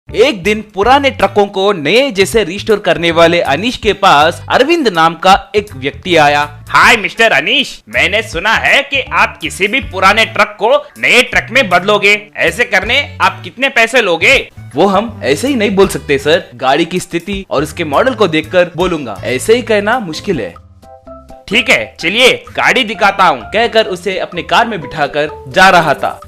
एक दिन पुराने ट्रकों को नए जैसे रिस्टोर करने वाले अनीश के पास अरविंद नाम का एक व्यक्ति आया। हाय मिस्टर अनीश, मैंने सुना है कि आप किसी भी पुराने ट्रक को नए ट्रक में बदलोगे। ऐसे करने आप कितने पैसे लोगे? वो हम ऐसे ही नहीं बोल सकते सर, गाड़ी की स्थिति और उसके मॉडल को देखकर बोलूंगा, ऐसे ही कहना मुश्किल है। ठीक है, चलिए गाड़ी दिखाता हूँ, कहकर उसे अपने कार में बिठाकर जा रहा था।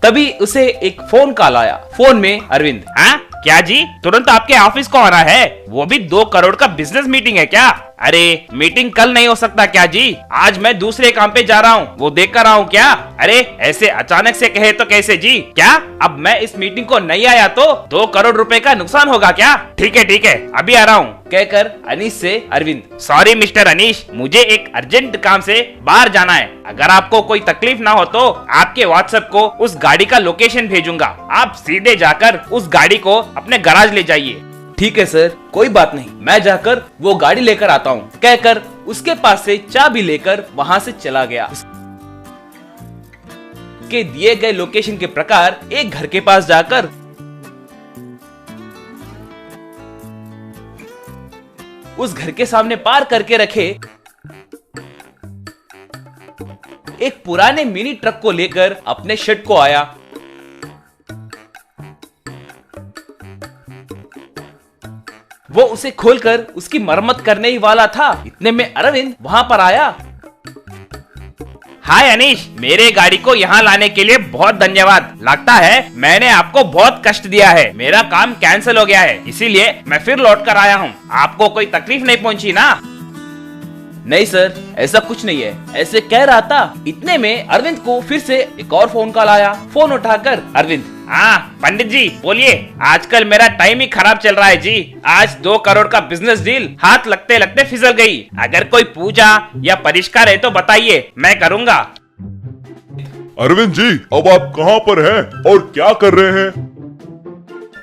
तभी उसे एक फोन कॉल आया। फोन में अरविंद। हाँ क्या जी, तुरंत आपके ऑफिस को आना है, वो भी 2 करोड़ का बिजनेस मीटिंग है क्या? अरे मीटिंग कल नहीं हो सकता क्या जी? आज मैं दूसरे काम पे जा रहा हूँ, वो देख कर आऊँ क्या? अरे ऐसे अचानक से कहे तो कैसे जी? क्या अब मैं इस मीटिंग को नहीं आया तो 2 करोड़ रुपए का नुकसान होगा क्या? ठीक है अभी आ रहा हूँ, कहकर अनीश से अरविंद। सॉरी मिस्टर अनीश, मुझे एक अर्जेंट काम से बाहर जाना है। अगर आपको कोई तकलीफ ना हो तो आपके व्हाट्सएप को उस गाड़ी का लोकेशन भेजूंगा, आप सीधे जाकर उस गाड़ी को अपने गैराज ले जाइए। ठीक है सर, कोई बात नहीं, मैं जाकर वो गाड़ी लेकर आता हूँ, कहकर उसके पास से चाबी लेकर वहाँ से चला गया। के दिए गए लोकेशन के प्रकार एक घर के पास जाकर उस घर के सामने पार करके रखे एक पुराने मिनी ट्रक को लेकर अपने शेड को आया। वो उसे खोलकर उसकी मरम्मत करने ही वाला था, इतने में अरविंद वहां पर आया। हाय अनीश, मेरे गाड़ी को यहाँ लाने के लिए बहुत धन्यवाद। लगता है मैंने आपको बहुत कष्ट दिया है, मेरा काम कैंसिल हो गया है, इसीलिए मैं फिर लौट कर आया हूँ। आपको कोई तकलीफ नहीं पहुँची ना? नहीं सर, ऐसा कुछ नहीं है, ऐसे कह रहा था। इतने में अरविंद को फिर से एक और फोन कॉल आया। फोन उठाकर अरविंद। हाँ पंडित जी बोलिए, आजकल मेरा टाइम ही खराब चल रहा है जी। आज 2 करोड़ का बिजनेस डील हाथ लगते लगते फिसल गई। अगर कोई पूजा या परिष्कार है तो बताइए, मैं करूँगा। अरविंद जी, अब आप कहाँ पर हैं और क्या कर रहे हैं?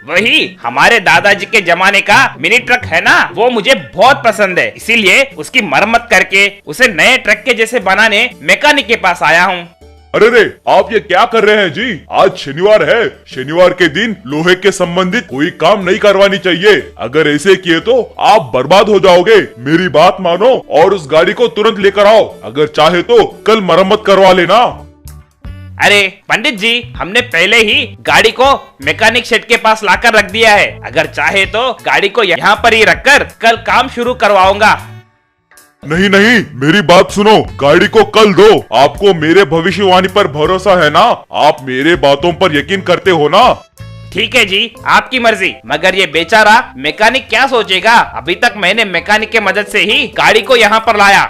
वही हमारे दादाजी के जमाने का मिनी ट्रक है ना, वो मुझे बहुत पसंद है, इसीलिए उसकी मरम्मत करके उसे नए ट्रक के जैसे बनाने मैकेनिक के पास आया हूँ। अरे रे, आप ये क्या कर रहे हैं जी? आज शनिवार है, शनिवार के दिन लोहे के संबंधित कोई काम नहीं करवानी चाहिए। अगर ऐसे किए तो आप बर्बाद हो जाओगे। मेरी बात मानो और उस गाड़ी को तुरंत लेकर आओ। अगर चाहे तो कल मरम्मत करवा लेना। अरे पंडित जी, हमने पहले ही गाड़ी को मैकेनिक शेड के पास लाकर रख दिया है। अगर चाहे तो गाड़ी को यहाँ पर ही रखकर कल काम शुरू करवाऊंगा। नहीं, मेरी बात सुनो, गाड़ी को कल दो। आपको मेरे भविष्यवाणी पर भरोसा है ना? आप मेरे बातों पर यकीन करते हो ना? ठीक है जी, आपकी मर्जी। मगर ये बेचारा मैकेनिक क्या सोचेगा? अभी तक मैंने मैकेनिक के मदद से ही गाड़ी को यहाँ पर लाया।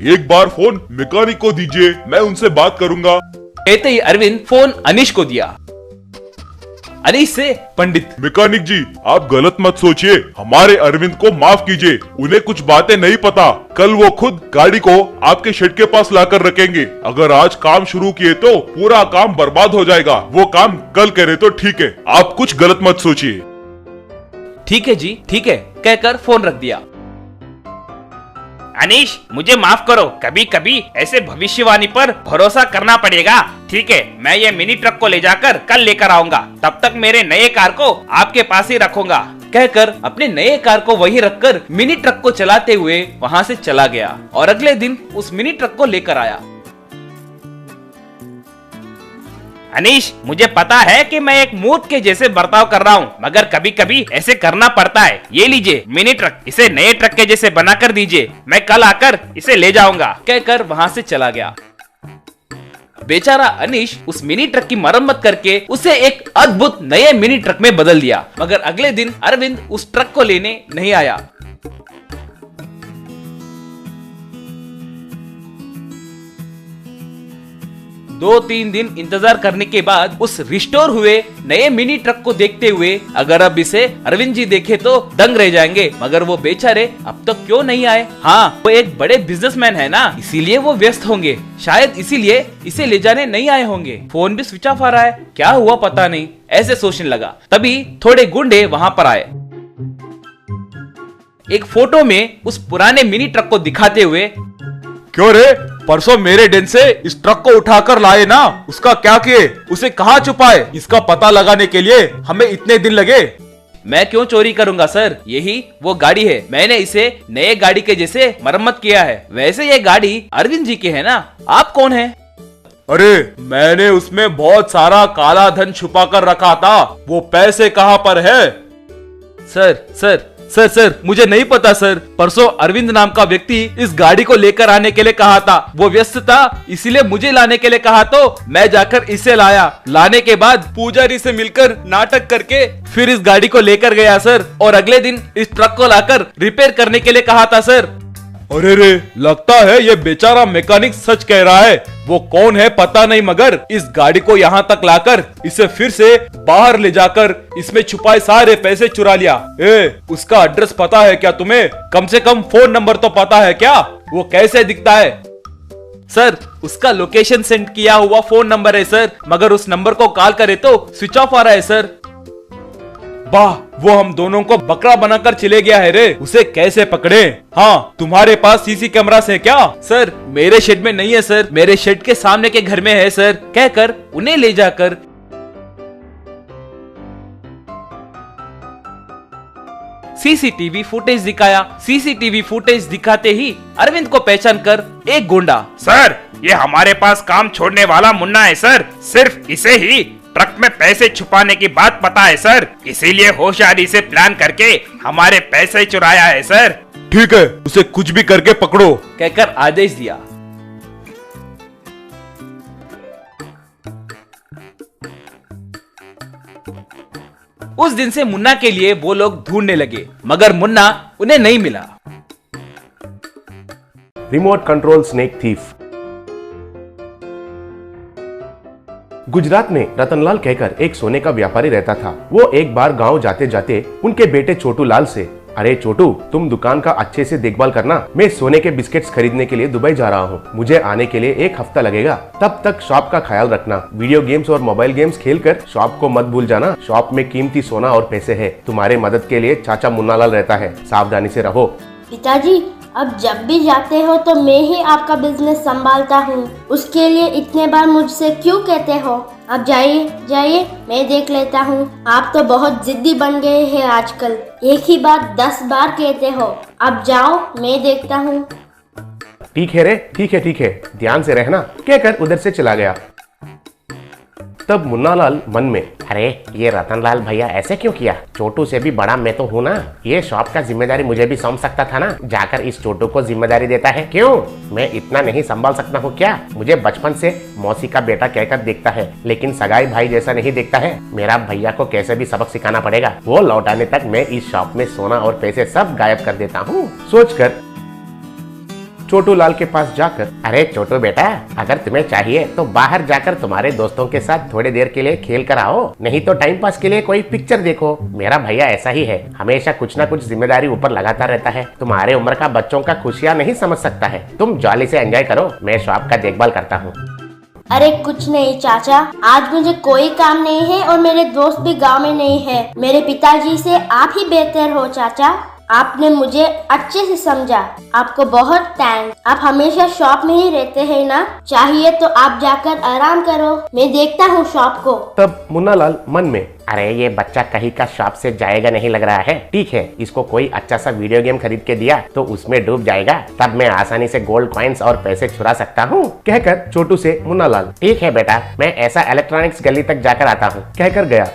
एक बार फोन मैकेनिक को दीजिए, मैं उनसे बात करूंगा। कहते ही अरविंद फोन अनीश को दिया। अनीश से पंडित। मैकेनिक जी, आप गलत मत सोचिए, हमारे अरविंद को माफ कीजिए, उन्हें कुछ बातें नहीं पता। कल वो खुद गाड़ी को आपके शेड के पास लाकर रखेंगे। अगर आज काम शुरू किए तो पूरा काम बर्बाद हो जाएगा। वो काम कल करे तो ठीक है, आप कुछ गलत मत सोचिए। ठीक है जी, ठीक है, कहकर फोन रख दिया। अनीश, मुझे माफ करो, कभी कभी ऐसे भविष्यवाणी पर भरोसा करना पड़ेगा। ठीक है, मैं ये मिनी ट्रक को ले जाकर कल लेकर आऊंगा। तब तक मेरे नए कार को आपके पास ही रखूंगा, कहकर अपने नए कार को वहीं रखकर मिनी ट्रक को चलाते हुए वहां से चला गया और अगले दिन उस मिनी ट्रक को लेकर आया। अनीश, मुझे पता है कि मैं एक मूर्ख के जैसे बर्ताव कर रहा हूँ, मगर कभी कभी ऐसे करना पड़ता है। ये लीजिए मिनी ट्रक, इसे नए ट्रक के जैसे बनाकर दीजिए, मैं कल आकर इसे ले जाऊंगा, कहकर वहां से चला गया। बेचारा अनीश उस मिनी ट्रक की मरम्मत करके उसे एक अद्भुत नए मिनी ट्रक में बदल दिया। मगर अगले दिन अरविंद उस ट्रक को लेने नहीं आया। 2-3 दिन इंतजार करने के बाद उस रिस्टोर हुए नए मिनी ट्रक को देखते हुए अगर अब इसे अरविंद जी देखे तो दंग रह जाएंगे। मगर वो बेचारे अब तक क्यों नहीं आए? हाँ, वो एक बड़े बिजनेसमैन है ना, इसीलिए वो व्यस्त होंगे। शायद इसीलिए इसे ले जाने नहीं आए होंगे। फोन भी स्विच ऑफ आ रहा है, क्या हुआ पता नहीं, ऐसे सोचने लगा। तभी थोड़े गुंडे वहां पर आए। एक फोटो में उस पुराने मिनी ट्रक को दिखाते हुए, क्यों रे, परसों मेरे डेन से इस ट्रक को उठाकर लाए ना, उसका क्या किए, उसे कहाँ छुपाए, इसका पता लगाने के लिए हमें इतने दिन लगे। मैं क्यों चोरी करूंगा सर, यही वो गाड़ी है, मैंने इसे नए गाड़ी के जैसे मरम्मत किया है। वैसे ये गाड़ी अरविंद जी की है ना, आप कौन है? अरे मैंने उसमें बहुत सारा काला धन छुपा कर रखा था, वो पैसे कहाँ पर है? सर सर सर सर मुझे नहीं पता सर, परसों अरविंद नाम का व्यक्ति इस गाड़ी को लेकर आने के लिए कहा था, वो व्यस्त था इसीलिए मुझे लाने के लिए कहा, तो मैं जाकर इसे लाया। लाने के बाद पुजारी से मिलकर नाटक करके फिर इस गाड़ी को लेकर गया सर, और अगले दिन इस ट्रक को लाकर रिपेयर करने के लिए कहा था सर। अरे रे, लगता है ये बेचारा मैकेनिक सच कह रहा है। वो कौन है पता नहीं, मगर इस गाड़ी को यहाँ तक लाकर इसे फिर से बाहर ले जाकर इसमें छुपाए सारे पैसे चुरा लिया। उसका एड्रेस पता है क्या तुम्हें? कम से कम फोन नंबर तो पता है क्या? वो कैसे दिखता है? सर उसका लोकेशन सेंड किया हुआ फोन नंबर है सर, मगर उस नंबर को कॉल करे तो स्विच ऑफ आ रहा है सर। वाह, वो हम दोनों को बकरा बनाकर चले गया है रे, उसे कैसे पकड़े? हाँ, तुम्हारे पास सीसी कैमरा है क्या? सर मेरे शेड में नहीं है सर, मेरे शेड के सामने के घर में है सर, कहकर उन्हें ले जाकर सीसीटीवी फुटेज दिखाया। सीसीटीवी फुटेज दिखाते ही अरविंद को पहचान कर एक गुंडा, सर ये हमारे पास काम छोड़ने वाला मुन्ना है सर, सिर्फ इसे ही ट्रक में पैसे छुपाने की बात पता है सर, इसीलिए होशियारी से प्लान करके हमारे पैसे चुराया है सर। ठीक है, उसे कुछ भी करके पकड़ो, कहकर आदेश दिया। उस दिन से मुन्ना के लिए वो लोग ढूंढने लगे, मगर मुन्ना उन्हें नहीं मिला। Remote control snake thief. Gujarat में रतनलाल कहकर एक सोने का व्यापारी रहता था। वो एक बार गांव जाते जाते उनके बेटे छोटू लाल से, अरे छोटू, तुम दुकान का अच्छे से देखभाल करना, मैं सोने के बिस्किट्स खरीदने के लिए दुबई जा रहा हूँ, मुझे आने के लिए 1 हफ्ता लगेगा, तब तक शॉप का ख्याल रखना, वीडियो गेम्स और मोबाइल गेम्स खेलकर शॉप को मत भूल जाना, शॉप में कीमती सोना और पैसे है, तुम्हारे मदद के लिए चाचा मुन्नालाल रहता है, सावधानी से रहो। पिताजी, अब जब भी जाते हो तो मैं ही आपका बिजनेस संभालता हूँ, उसके लिए इतने बार मुझसे क्यों कहते हो? अब जाइए जाइए, मैं देख लेता हूँ। आप तो बहुत जिद्दी बन गए हैं आजकल, एक ही बात 10 बार कहते हो। अब जाओ, मैं देखता हूँ। ठीक है रे, ठीक है, ध्यान से रहना, कहकर उधर से चला गया। तब मुन्नालाल मन में, अरे ये रतनलाल भैया ऐसे क्यों किया? छोटू से भी बड़ा मैं तो हूँ ना, ये शॉप का जिम्मेदारी मुझे भी सौंप सकता था ना, जाकर इस छोटू को जिम्मेदारी देता है। क्यों, मैं इतना नहीं संभाल सकता हूँ क्या? मुझे बचपन से मौसी का बेटा कहकर देखता है, लेकिन सगाई भाई जैसा नहीं देखता है। मेरा भैया को कैसे भी सबक सिखाना पड़ेगा, वो लौटाने तक मैं इस शॉप में सोना और पैसे सब गायब कर देता हूँ। सोचकर छोटू लाल के पास जाकर, अरे छोटू बेटा, अगर तुम्हें चाहिए तो बाहर जाकर तुम्हारे दोस्तों के साथ थोड़ी देर के लिए खेल कर आओ, नहीं तो टाइम पास के लिए कोई पिक्चर देखो। मेरा भैया ऐसा ही है, हमेशा कुछ ना कुछ जिम्मेदारी ऊपर लगाता रहता है। तुम्हारे उम्र का बच्चों का खुशियाँ नहीं समझ सकता है, तुम जॉली से एंजॉय करो, मैं शॉप का देखभाल करता हूँ। अरे कुछ नहीं चाचा, आज मुझे कोई काम नहीं है और मेरे दोस्त भी गांव में नहीं है। मेरे पिताजी से आप ही बेहतर हो चाचा, आपने मुझे अच्छे से समझा, आपको बहुत थैंक्स। आप हमेशा शॉप में ही रहते हैं ना, चाहिए तो आप जाकर आराम करो, मैं देखता हूँ शॉप को। तब मुन्नालाल मन में, अरे ये बच्चा कहीं का शॉप से जाएगा नहीं लग रहा है, ठीक है, इसको कोई अच्छा सा वीडियो गेम खरीद के दिया तो उसमें डूब जाएगा, तब मैं आसानी से गोल्ड कॉइन्स और पैसे चुरा सकता हूँ, कहकर छोटू से मुन्नालाल, ठीक है बेटा, मैं ऐसा इलेक्ट्रॉनिक्स गली तक जाकर आता हूँ, कहकर गया।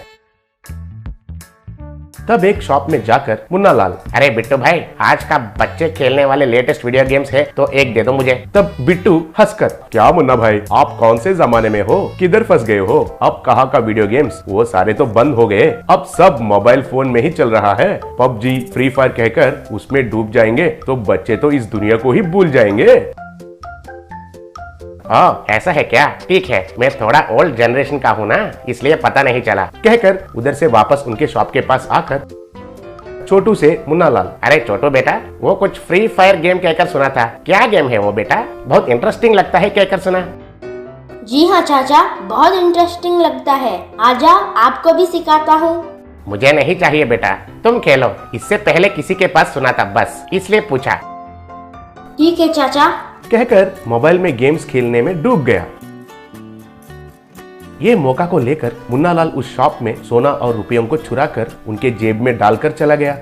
तब एक शॉप में जाकर मुन्नालाल, अरे बिट्टू भाई, आज का बच्चे खेलने वाले लेटेस्ट वीडियो गेम्स है तो एक दे दो मुझे। तब बिट्टू हंसकर, क्या मुन्ना भाई, आप कौन से जमाने में हो, किधर फंस गए हो? अब कहाँ का वीडियो गेम्स, वो सारे तो बंद हो गए, अब सब मोबाइल फोन में ही चल रहा है। पबजी, फ्री फायर कहकर उसमें डूब जाएंगे तो बच्चे तो इस दुनिया को ही भूल जाएंगे। ऐसा है क्या? ठीक है, मैं थोड़ा ओल्ड जनरेशन का हूँ ना, इसलिए पता नहीं चला, कहकर उधर से वापस उनके शॉप के पास आकर छोटू से मुन्नालाल, अरे छोटू बेटा, वो कुछ फ्री फायर गेम कहकर सुना था, क्या गेम है वो बेटा? बहुत इंटरेस्टिंग लगता है कहकर सुना। जी हाँ चाचा, बहुत इंटरेस्टिंग लगता है, आजा आपको भी सिखाता हूँ। मुझे नहीं चाहिए बेटा, तुम खेलो, इससे पहले किसी के पास सुना था बस, इसलिए पूछा। ठीक है चाचा, कहकर मोबाइल में गेम्स खेलने में डूब गया। ये मौका को लेकर मुन्नालाल उस शॉप में सोना और रुपयों को चुरा कर उनके जेब में डालकर चला गया।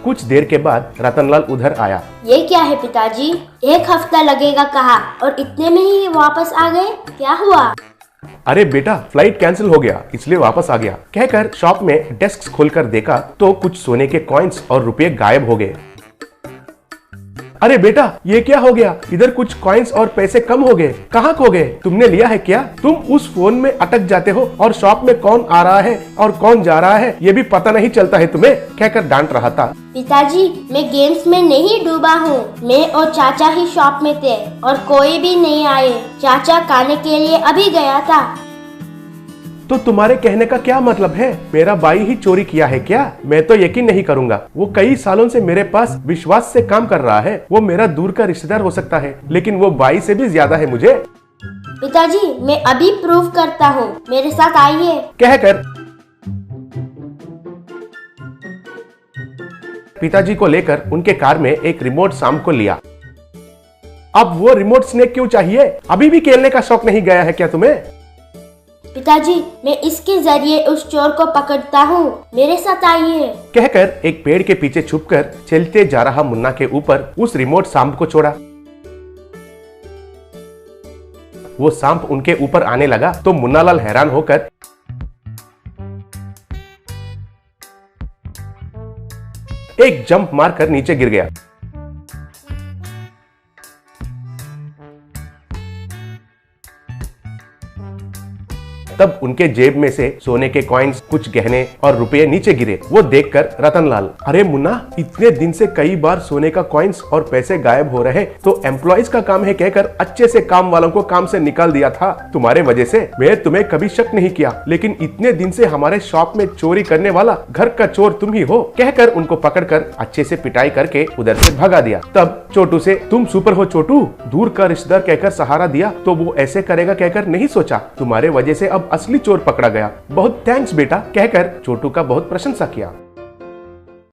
कुछ देर के बाद रतनलाल उधर आया। ये क्या है पिताजी? 1 हफ्ता लगेगा कहा और इतने में ही वापस आ गए, क्या हुआ? अरे बेटा, फ्लाइट कैंसिल हो गया इसलिए वापस आ गया, कहकर शॉप में डेस्क खोलकर देखा तो कुछ सोने के कॉइन्स और रुपए गायब हो गए। अरे बेटा, ये क्या हो गया? इधर कुछ कॉइन्स और पैसे कम हो गए, कहाँ खो गए? तुमने लिया है क्या? तुम उस फोन में अटक जाते हो और शॉप में कौन आ रहा है और कौन जा रहा है ये भी पता नहीं चलता है तुम्हें, कहकर डांट रहा था। पिताजी, मैं गेम्स में नहीं डूबा हूँ। मैं और चाचा ही शॉप में थे और कोई भी नहीं आए। चाचा खाने के लिए अभी गया था। तो तुम्हारे कहने का क्या मतलब है? मेरा भाई ही चोरी किया है क्या? मैं तो यकीन नहीं करूंगा। वो कई सालों से मेरे पास विश्वास से काम कर रहा है। वो मेरा दूर का रिश्तेदार हो सकता है, लेकिन वो भाई से भी ज्यादा है मुझे। पिताजी, मैं अभी प्रूव करता हूँ, मेरे साथ आइए, कहकर पिताजी को लेकर उनके कार में एक रिमोट शाम को लिया। अब वो रिमोट स्नेक क्यों चाहिए? अभी भी खेलने का शौक नहीं गया है क्या तुम्हें? पिताजी, मैं इसके जरिए उस चोर को पकड़ता हूँ, मेरे साथ आइए, कहकर एक पेड़ के पीछे छुपकर चलते जा रहा मुन्ना के ऊपर उस रिमोट सांप को छोड़ा। वो सांप उनके ऊपर आने लगा तो मुन्नालाल हैरान होकर एक जंप मारकर नीचे गिर गया। तब उनके जेब में से सोने के कॉइन्स, कुछ गहने और रुपए नीचे गिरे। वो देखकर रतनलाल, अरे मुन्ना, इतने दिन से कई बार सोने का कॉइन्स और पैसे गायब हो रहे तो एम्प्लॉइज का काम है कहकर अच्छे से काम वालों को काम से निकाल दिया था। तुम्हारे वजह से मैं तुम्हें कभी शक नहीं किया, लेकिन इतने दिन से हमारे शॉप में चोरी करने वाला घर का चोर तुम ही हो, कहकर उनको पकड़कर अच्छे से पिटाई करके उधर से भगा दिया। तब छोटू से, तुम सुपर हो छोटू, दूर का रिश्तेदार कहकर सहारा दिया तो वो ऐसे करेगा कहकर नहीं सोचा। तुम्हारे वजह से अब असली चोर पकड़ा गया। बहुत थैंक्स बेटा, कहकर छोटू का बहुत प्रशंसा किया।